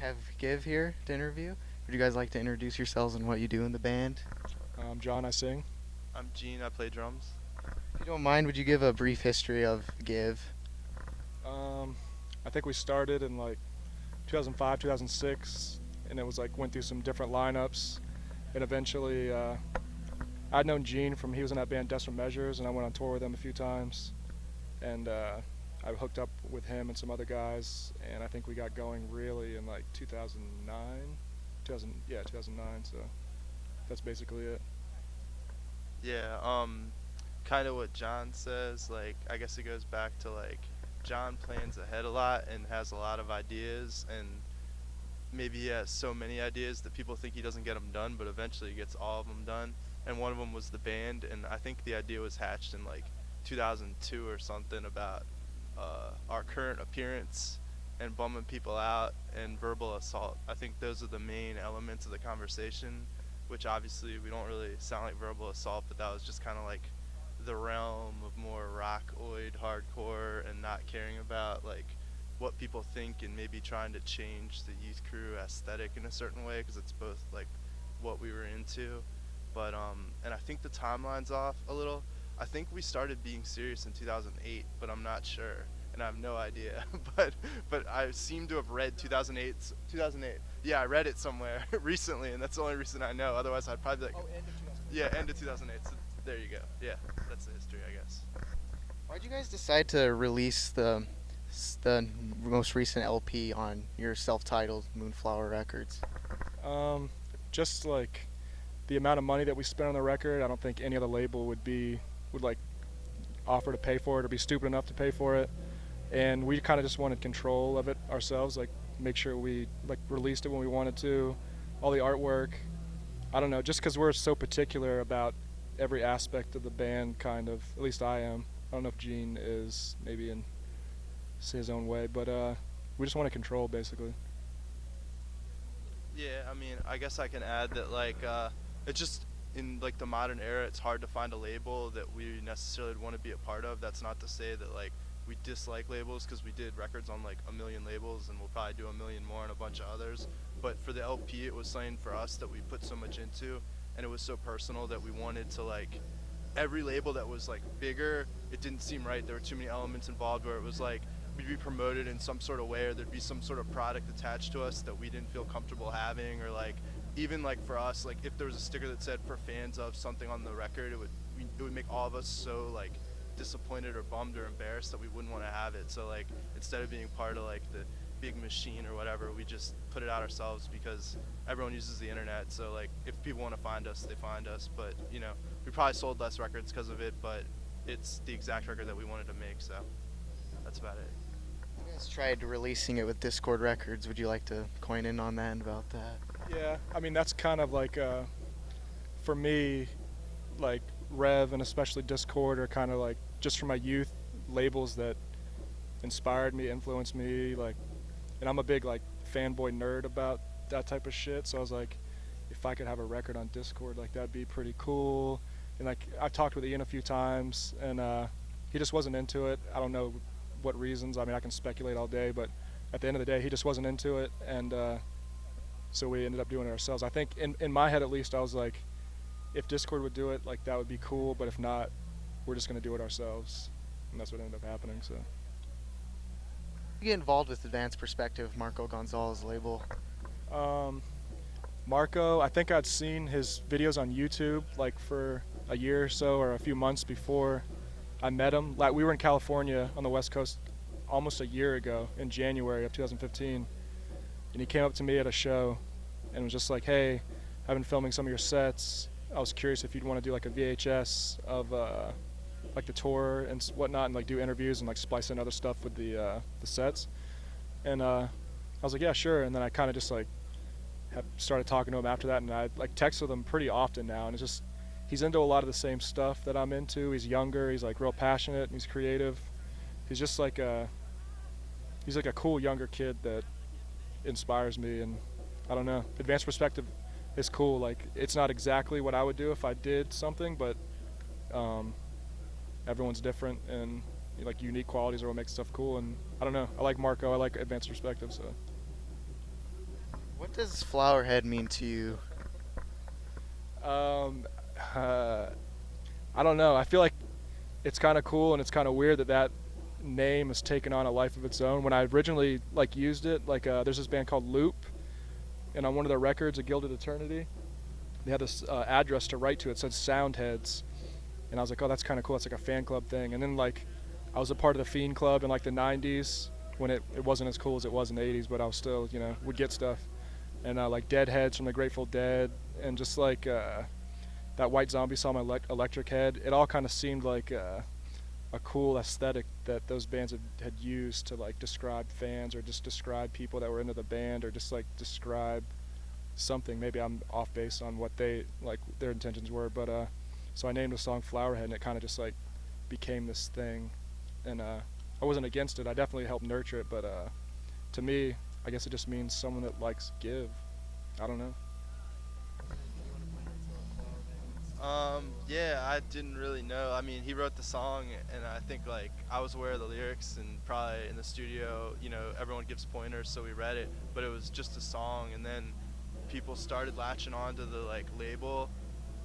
have Give here to interview. Would you guys like to introduce yourselves and what you do in the band? John, I sing. I'm Gene. I play drums. If you don't mind, would you give a brief history of Give? Um, I think we started in like 2005, 2006, and it was like went through some different lineups, and eventually I'd known Gene from he was in that band Desperate Measures, and I went on tour with him a few times, and I hooked up with him and some other guys, and I think we got going really in like 2009, 2009. So that's basically it. Yeah, kind of what John says. Like, I guess it goes back to like John plans ahead a lot and has a lot of ideas, and maybe he has so many ideas that people think he doesn't get them done, but eventually he gets all of them done. And one of them was the band, and I think the idea was hatched in like 2002 or something about our current appearance and bumming people out and verbal assault. I think those are the main elements of the conversation, which obviously we don't really sound like verbal assault, but that was just kind of like the realm of more rockoid hardcore and not caring about like what people think and maybe trying to change the youth crew aesthetic in a certain way because it's both like what we were into. But and I think the timeline's off a little. I think we started being serious in 2008, but I'm not sure and I have no idea. but I seem to have read 2008. 2008. Yeah, I read it somewhere recently, and that's the only reason I know. Otherwise, I'd probably be like, End of 2008. yeah, end of 2008. So there you go. Yeah, that's the history, I guess. Why'd you guys decide to release the most recent LP on your self-titled Moonflower Records? Um, just like the amount of money that we spent on the record, I don't think any other label would like offer to pay for it or be stupid enough to pay for it. And we kind of just wanted control of it ourselves, like make sure we like released it when we wanted to, all the artwork. I don't know, just because we're so particular about every aspect of the band, kind of. At least I am. I don't know if Gene is maybe in his own way, but we just want to control basically. Yeah, I mean, I guess I can add that like it's just in like the modern era, it's hard to find a label that we necessarily want to be a part of. That's not to say that like we dislike labels because we did records on like a million labels and we'll probably do a million more and a bunch of others. But for the LP, it was something for us that we put so much into, and it was so personal that we wanted to like every label that was like bigger, it didn't seem right. There were too many elements involved where it was like we'd be promoted in some sort of way or there'd be some sort of product attached to us that we didn't feel comfortable having, or like even like for us, like if there was a sticker that said for fans of something on the record, it would make all of us so like disappointed or bummed or embarrassed that we wouldn't want to have it. So like instead of being part of like the big machine or whatever, we just put it out ourselves because everyone uses the internet. So like if people want to find us, they find us. But you know, we probably sold less records because of it, but it's the exact record that we wanted to make. So that's about it. You guys tried releasing it with Discord Records. Would you like to coin in on that and about that? Yeah, I mean that's kind of like for me, like Rev and especially Discord are kind of like just from my youth labels that inspired me, influenced me, like, and I'm a big like fanboy nerd about that type of shit. So I was like, if I could have a record on Discord, like that'd be pretty cool. And like I've talked with Ian a few times, and he just wasn't into it. I don't know what reasons. I mean, I can speculate all day, but at the end of the day, he just wasn't into it, and so we ended up doing it ourselves. I think in my head at least, I was like, if Discord would do it, like that would be cool. But if not, we're just gonna do it ourselves, and that's what ended up happening. So. You get involved with Advanced Perspective, Marco Gonzalez label. Um, Marco, I think I'd seen his videos on YouTube like for a year or so or a few months before I met him. Like we were in California on the West Coast almost a year ago in January of 2015, and he came up to me at a show and was just like, "Hey, I've been filming some of your sets. I was curious if you'd want to do like a VHS of like the tour and whatnot, and like do interviews and like splice in other stuff with the sets." And I was like, "Yeah, sure." And then I kind of just like have started talking to him after that, and I like text with him pretty often now, and it's just he's into a lot of the same stuff that I'm into. He's younger, he's like real passionate, and he's creative. He's just like a cool younger kid that inspires me, and I don't know. Advanced Perspective is cool. Like it's not exactly what I would do if I did something, but um, everyone's different, and like unique qualities are what makes stuff cool. And I don't know. I like Marco. I like Advanced Perspective. So does Flowerhead mean to you? Um, uh, I don't know. I feel like it's kind of cool and it's kind of weird that that name has taken on a life of its own. When I originally like used it, like there's this band called Loop, and on one of their records, A Gilded Eternity, they had this address to write to. It said Soundheads, and I was like, oh, that's kind of cool. It's like a fan club thing. And then like, I was a part of the Fiend Club in like the '90s when it wasn't as cool as it was in the '80s, but I was still, you know, would get stuff. And like Deadheads from the Grateful Dead, and just like that White Zombie song, Electric Head. It all kind of seemed like a cool aesthetic that those bands had used to like describe fans or just describe people that were into the band or just like describe something. Maybe I'm off base on what they like their intentions were, but so I named the song Flowerhead, and it kind of just like became this thing. And I wasn't against it. I definitely helped nurture it, but to me, I guess it just means someone that likes give. I don't know. Yeah, I didn't really know. I mean, he wrote the song, and I think like I was aware of the lyrics, and probably in the studio, you know, everyone gives pointers, so we read it. But it was just a song, and then people started latching on to the like label,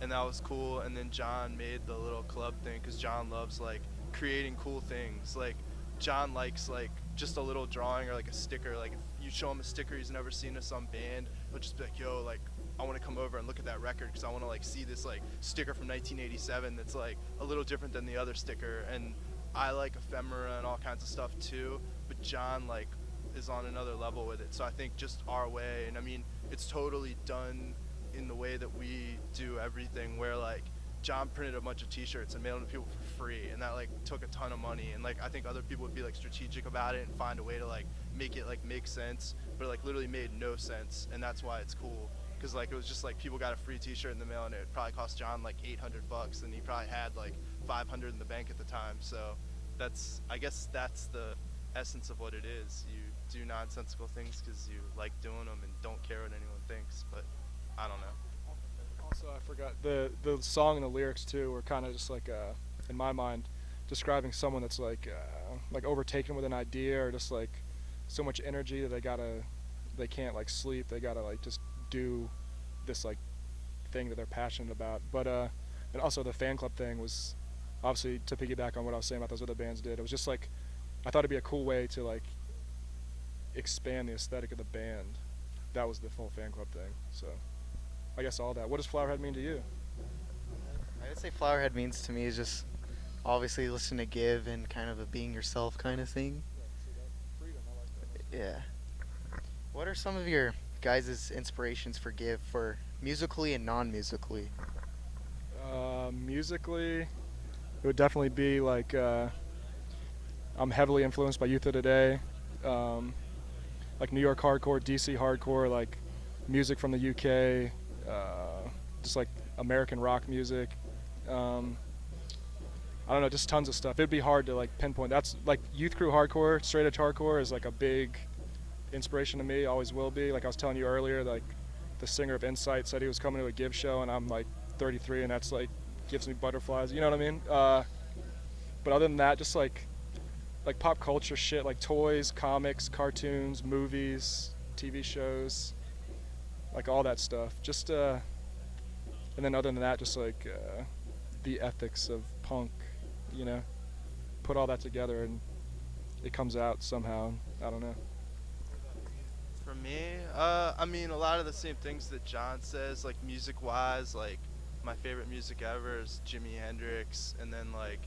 and that was cool. And then John made the little club thing, because John loves like creating cool things. Like John likes like just a little drawing or like a sticker. Like if you show him a sticker he's never seen of some band, he'll just be like, yo, like I want to come over and look at that record because I want to like see this like sticker from 1987 that's like a little different than the other sticker. And I like ephemera and all kinds of stuff too, but John like is on another level with it. So I think just our way, and I mean it's totally done in the way that we do everything, where like John printed a bunch of t-shirts and mailed them to people for free, and that like took a ton of money. And like I think other people would be like strategic about it and find a way to like make it like make sense, but it like literally made no sense. And that's why it's cool, because like it was just like people got a free t-shirt in the mail, and it probably cost John like $800, and he probably had like 500 in the bank at the time. So that's, I guess that's the essence of what it is. You do nonsensical things because you like doing them and don't care what anyone thinks. But I don't know. Also, I forgot the song and the lyrics too were kind of just like in my mind describing someone that's like overtaken with an idea or just like so much energy that they can't like sleep. They gotta like just do this like thing that they're passionate about. But and also the fan club thing was obviously to piggyback on what I was saying about those other bands did. It was just like I thought it'd be a cool way to like expand the aesthetic of the band. That was the full fan club thing. So I guess all that. What does Flowerhead mean to you? I would say Flowerhead means to me is just obviously listen to give and kind of a being yourself kind of thing. Freedom. I like that. Yeah. What are some of your guys' inspirations for give for musically and non-musically? Musically, it would definitely be like I'm heavily influenced by Youth of Today, like New York hardcore, DC hardcore, like music from the UK, just like American rock music. I don't know, just tons of stuff. It'd be hard to like pinpoint. That's like Youth Crew hardcore, straight edge hardcore is like a big inspiration to me, always will be. Like I was telling you earlier, like the singer of Insight said he was coming to a give show, and I'm like 33, and that's like gives me butterflies. You know what I mean? But other than that, just like pop culture shit, like toys, comics, cartoons, movies, TV shows, like all that stuff. Just and then other than that, just like the ethics of punk, you know, put all that together and it comes out somehow. I don't know. For me, I mean, a lot of the same things that John says, like music-wise, like my favorite music ever is Jimi Hendrix, and then like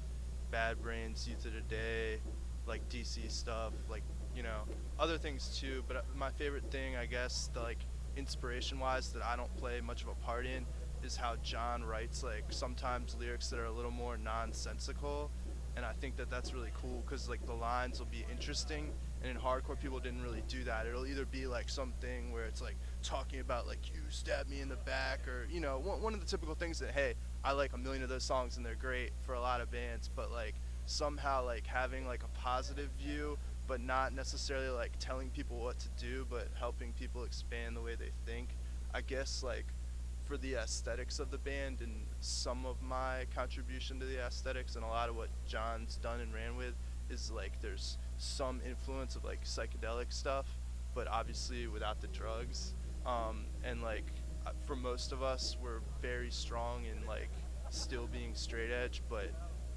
Bad Brains, Youth of Today, like DC stuff, like, you know, other things too. But my favorite thing, I guess, the, like inspiration-wise that I don't play much of a part in, is how John writes like sometimes lyrics that are a little more nonsensical, and I think that that's really cool because like the lines will be interesting, and in hardcore people didn't really do that. It'll either be like something where it's like talking about like you stabbed me in the back, or you know, one of the typical things that, hey, I like a million of those songs and they're great for a lot of bands, but like somehow like having like a positive view, but not necessarily like telling people what to do, but helping people expand the way they think. I guess like for the aesthetics of the band, and some of my contribution to the aesthetics and a lot of what John's done and ran with is like there's some influence of like psychedelic stuff, but obviously without the drugs. And like for most of us, we're very strong in like still being straight edge, but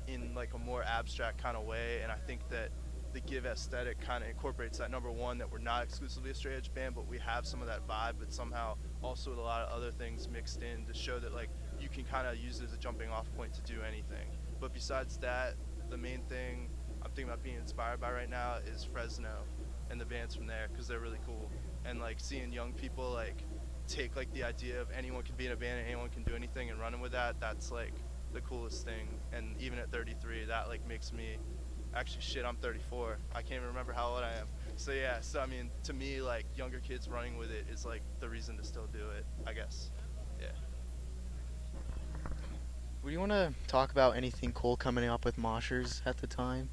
in like a more abstract kind of way. And I think that the Give aesthetic kind of incorporates that. Number one, that we're not exclusively a straight edge band, but we have some of that vibe, but somehow also with a lot of other things mixed in to show that like you can kind of use it as a jumping off point to do anything. But besides that, the main thing I'm thinking about being inspired by right now is Fresno and the bands from there, because they're really cool. And like seeing young people like take like the idea of anyone can be in a band and anyone can do anything and running with that, that's like the coolest thing. And even at 33, that like makes me actually shit, I'm 34. I can't even remember how old I am. So yeah, so I mean, to me, like younger kids running with it is like the reason to still do it, I guess. Yeah. Would you want to talk about anything cool coming up with Moshers at the time?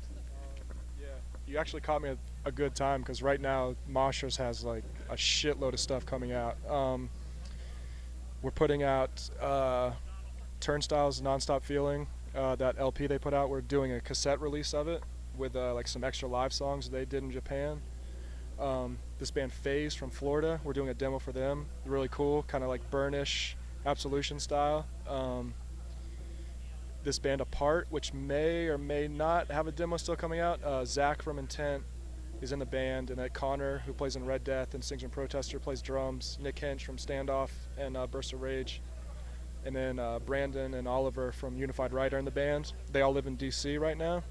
Yeah, you actually caught me at a good time because right now Moshers has like a shitload of stuff coming out. We're putting out Turnstiles Nonstop Feeling, that LP they put out. We're doing a cassette release of it with like some extra live songs they did in Japan. This band Phase from Florida, we're doing a demo for them. Really cool, kind of like Burnish, Absolution style. This band Apart, which may or may not have a demo still coming out. Zach from Intent is in the band, and Connor, who plays in Red Death and sings in Protester, plays drums. Nick Hench from Standoff and Burst of Rage. And then Brandon and Oliver from Unified Right are in the band. They all live in DC right now,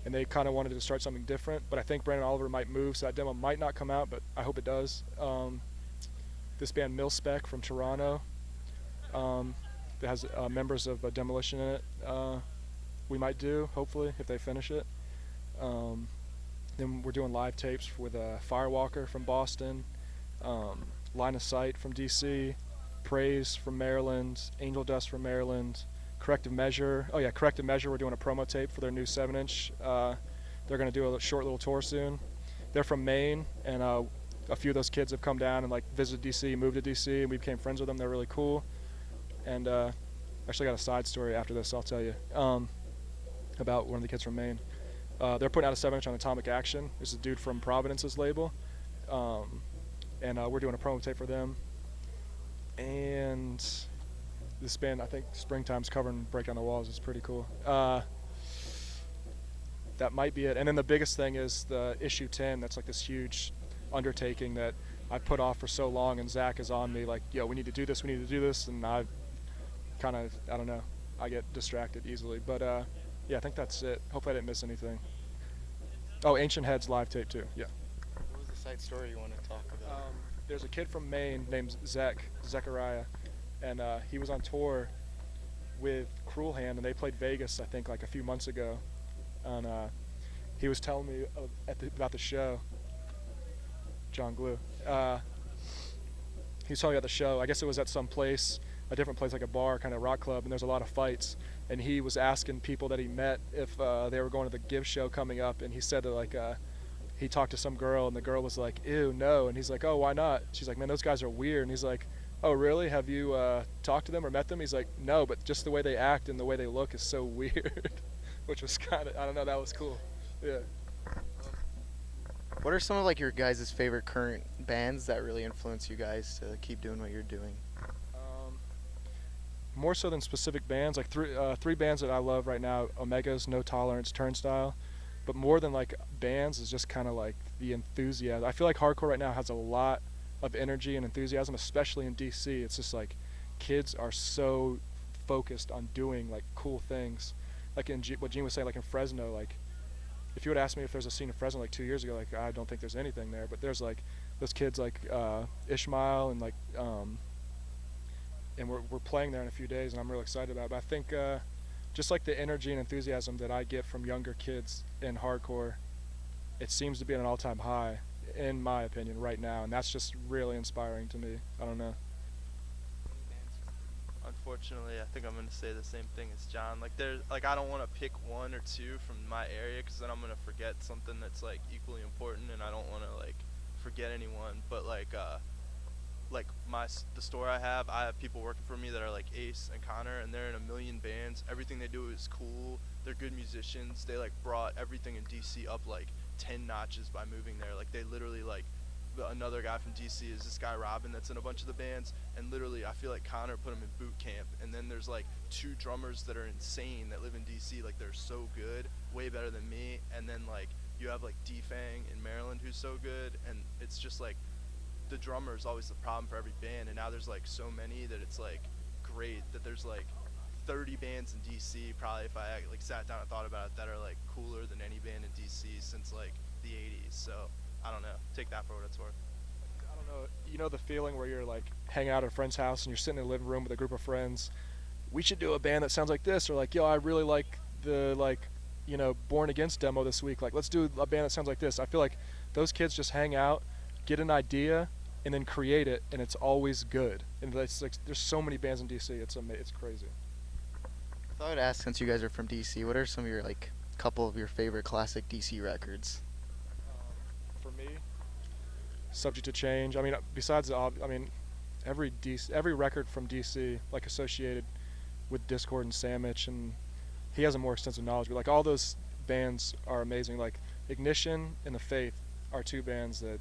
and they kind of wanted to start something different. But I think Brandon and Oliver might move, so that demo might not come out, but I hope it does. This band Milspec from Toronto, that has members of Demolition in it. We might do, hopefully, if they finish it. Then we're doing live tapes with Firewalker from Boston, Line of Sight from DC, Praise from Maryland, Angel Dust from Maryland, Corrective Measure. Oh yeah, Corrective Measure, we're doing a promo tape for their new 7-inch. They're going to do a short little tour soon. They're from Maine, and a few of those kids have come down and like visited DC, moved to DC, and we became friends with them. They're really cool. And actually got a side story after this I'll tell you about one of the kids from Maine. They're putting out a 7-inch on Atomic Action. There's a dude from Providence's label. And we're doing a promo tape for them. And this band, I think Springtime's covering Break Down the Walls. It's pretty cool. That might be it. And then the biggest thing is the issue 10. That's like this huge undertaking that I put off for so long, and Zach is on me like, yo, we need to do this, and I've kind of, I don't know, I get distracted easily. But yeah, I think that's it. Hopefully I didn't miss anything. Oh, Ancient Heads live tape too, yeah. What was the side story you want to talk about? There's a kid from Maine named Zechariah, and he was on tour with Cruel Hand, and they played Vegas, I think, like a few months ago. And he was telling me about the show. John Glue. He was telling me about the show. I guess it was at some place, a different place, like a bar, kind of rock club, and there's a lot of fights. And he was asking people that he met if they were going to the Give show coming up, and he said that like he talked to some girl, and the girl was like, ew, no. And he's like, oh, why not? She's like, man, those guys are weird. And he's like, oh, really? Have you talked to them or met them? He's like, no, but just the way they act and the way they look is so weird. Which was kind of, I don't know, that was cool. Yeah. What are some of like your guys' favorite current bands that really influence you guys to keep doing what you're doing? More so than specific bands, like three bands that I love right now: Omegas, No Tolerance, Turnstile. But more than like bands is just kind of like the enthusiasm. I feel like hardcore right now has a lot of energy and enthusiasm, especially in DC. It's just like kids are so focused on doing like cool things. Like what Gene was saying, like in Fresno, like if you would ask me if there's a scene in Fresno like 2 years ago, like I don't think there's anything there. But there's like those kids like Ishmael and like and we're playing there in a few days, and I'm really excited about it. But I think just like the energy and enthusiasm that I get from younger kids in hardcore, it seems to be at an all-time high, in my opinion, right now, and that's just really inspiring to me. I don't know. Unfortunately, I think I'm gonna say the same thing as John. Like I don't want to pick one or two from my area, because then I'm gonna forget something that's like equally important, and I don't want to like forget anyone. But like the store I have people working for me that are like Ace and Connor, and they're in a million bands. Everything they do is cool. They're good musicians. They like brought everything in DC up like 10 notches by moving there. Like they literally like another guy from DC is this guy Robin that's in a bunch of the bands, and literally I feel like Connor put him in boot camp. And then there's like 2 drummers that are insane that live in DC, like they're so good, way better than me. And then like you have like D-Fang in Maryland who's so good, and it's just like the drummer is always the problem for every band. And now there's like so many that it's like great that there's like 30 bands in DC probably, if I like sat down and thought about it, that are like cooler than any band in DC since like the 80s. So I don't know, take that for what it's worth. I don't know. You know the feeling where you're like hanging out at a friend's house and you're sitting in the living room with a group of friends. We should do a band that sounds like this, or like, yo, I really like the Born Against demo this week. Like, let's do a band that sounds like this. I feel like those kids just hang out, get an idea, and then create it, and it's always good. And it's like there's so many bands in DC. It's crazy. I thought I'd ask, since you guys are from DC, what are some of your like couple of your favorite classic DC records? For me, Subject to Change. I mean, besides every record from DC like associated with Discord and Sandwich, and he has a more extensive knowledge. But like all those bands are amazing. Like Ignition and The Faith are 2 bands that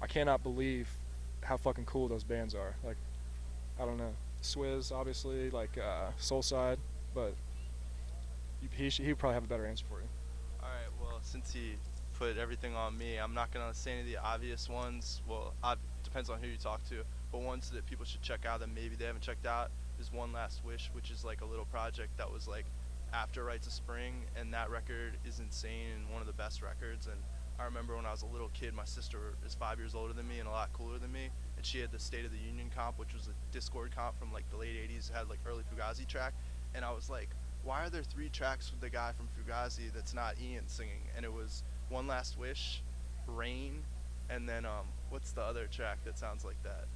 I cannot believe how fucking cool those bands are. Like, I don't know, Swizz obviously, like Soulside, but he would probably have a better answer for you. All right, well, since he put everything on me, I'm not gonna say any of the obvious ones. Well, depends on who you talk to, but ones that people should check out that maybe they haven't checked out is One Last Wish, which is like a little project that was like after Rites of Spring, and that record is insane and one of the best records. And I remember when I was a little kid, my sister is 5 years older than me and a lot cooler than me, and she had the State of the Union comp, which was a Discord comp from like the late 80s. It had like early Fugazi track, and I was like, why are there 3 tracks with the guy from Fugazi that's not Ian singing? And it was One Last Wish, Rain, and then what's the other track that sounds like that?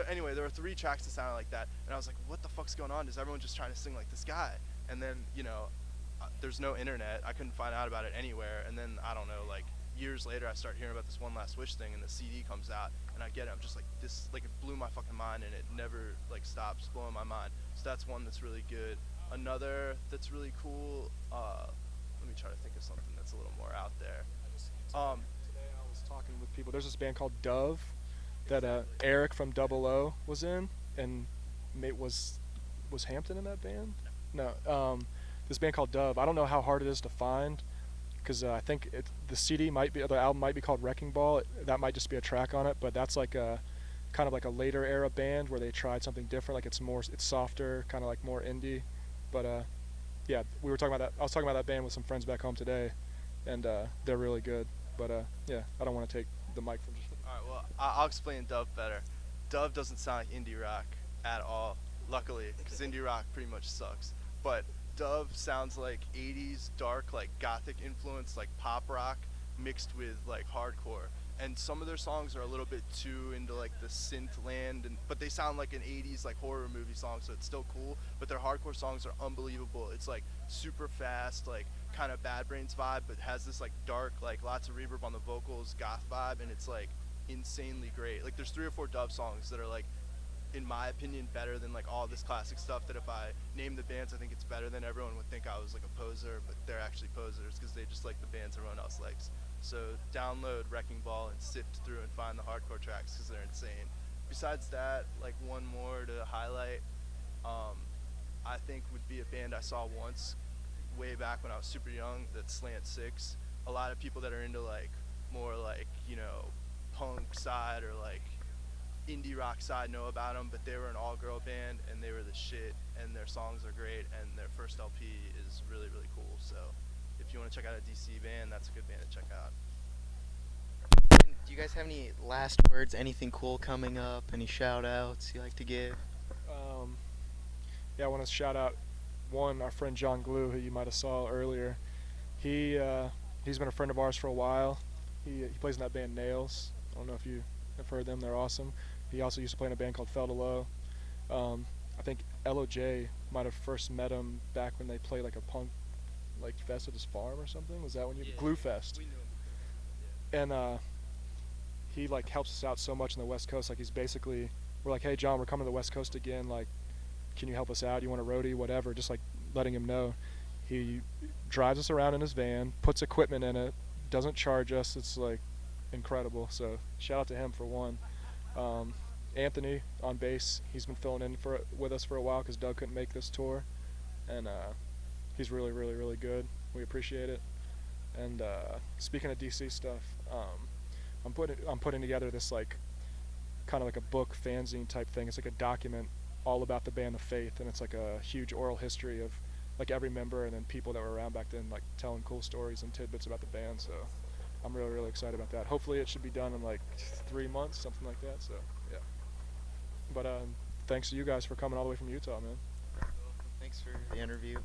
Anyway, there were 3 tracks that sounded like that, and I was like, what the fuck's going on? Is everyone just trying to sing like this guy? And then, there's no internet. I couldn't find out about it anywhere. And then, I don't know, like, years later, I start hearing about this One Last Wish thing, and the CD comes out, and I get it. I'm just like, this, like, it blew my fucking mind, and it never, like, stops blowing my mind. So that's one that's really good. Another that's really cool, let me try to think of something that's a little more out there. Today I was talking with people. There's this band called Dove that Eric from Double O was in, and was Hampton in that band? No. This band called Dove. I don't know how hard it is to find, because I think the album might be called Wrecking Ball. That might just be a track on it, but that's like a kind of like a later era band where they tried something different. Like it's softer, kind of like more indie. But yeah, we were talking about that. I was talking about that band with some friends back home today, and they're really good. But yeah, I don't want to take the mic from. Alright, well, I'll explain Dove better. Dove doesn't sound like indie rock at all, luckily, because indie rock pretty much sucks. But Dove sounds like 80s dark, like gothic influence, like pop rock mixed with like hardcore. And some of their songs are a little bit too into like the synth land, but they sound like an 80s like horror movie song, so it's still cool. But their hardcore songs are unbelievable. It's like super fast, like kind of Bad Brains vibe, but has this like dark, like lots of reverb on the vocals, goth vibe, and it's like insanely great. Like there's 3 or 4 Dove songs that are like, in my opinion, better than like all this classic stuff, that if I name the bands, I think it's better than everyone would think I was like a poser, but they're actually posers because they just like the bands everyone else likes. So download Wrecking Ball and sift through and find the hardcore tracks because they're insane. Besides that, like one more to highlight, I think would be a band I saw once way back when I was super young, that's Slant 6. A lot of people that are into like more like, punk side or like indie rock side know about them, but they were an all-girl band and they were the shit, and their songs are great, and their first LP is really, really cool. So if you want to check out a DC band, that's a good band to check out. And do you guys have any last words? Anything cool coming up? Any shout-outs you like to give? Yeah, I want to shout out our friend John Glue, who you might have saw earlier. He's been a friend of ours for a while. He plays in that band Nails. I don't know if you have heard them. They're awesome. He also used to play in a band called Fell to Low. I think LOJ might have first met him back when they played like a punk like fest at his farm or something. Was that when you Glue Fest? We knew him. Yeah. And he like helps us out so much on the West Coast. Like we're like, hey John, we're coming to the West Coast again. Like, can you help us out? You want a roadie, whatever. Just like letting him know. He drives us around in his van, puts equipment in it, doesn't charge us. It's like incredible. So shout out to him for one. Um, Anthony on bass, he's been filling in with us for a while because Doug couldn't make this tour, and he's really, really, really good. We appreciate it. And speaking of DC stuff, I'm putting together this like kind of like a book fanzine type thing. It's like a document all about the band The Faith, and it's like a huge oral history of like every member and then people that were around back then, like telling cool stories and tidbits about the band. So I'm really, really excited about that. Hopefully it should be done in like 3 months, something like that. So yeah. But thanks to you guys for coming all the way from Utah, man. Thanks for the interview.